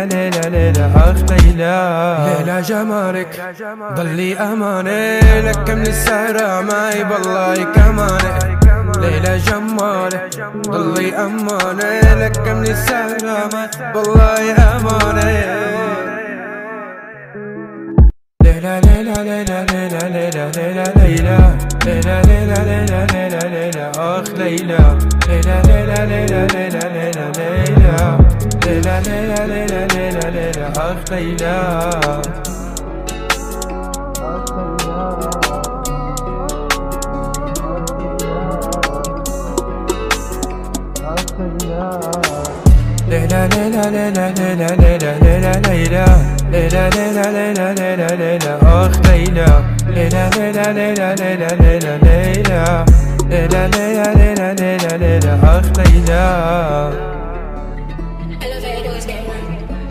ليلى ليلى أخ ليلى، ليلى جمالك ضلي أماني، لك من السهرة معي بالله كماني. ليلى جمالك ضلي أماني، لك من السهرة معي بالله أماني. ليلى ليلى ليلى ليلى ليلى ليلى ليلى ليلى ليلى ليلى ليلى ليلى أخ ليلى، ليلى ليلى ليلى ليلى ليلى ليلى ليلى ليلى ليلى ليلى ليلى أخ ليلى. ليلى ليلى ليلى ليلى ليلى ليلى ليلى ليلى ليلى ليلى ليلى ليلى أخ ليلى، ليلى ليلى ليلى ليلى ليلى ليلى ليلى ليلى ليلى ليلى ليلى أخ ليلى.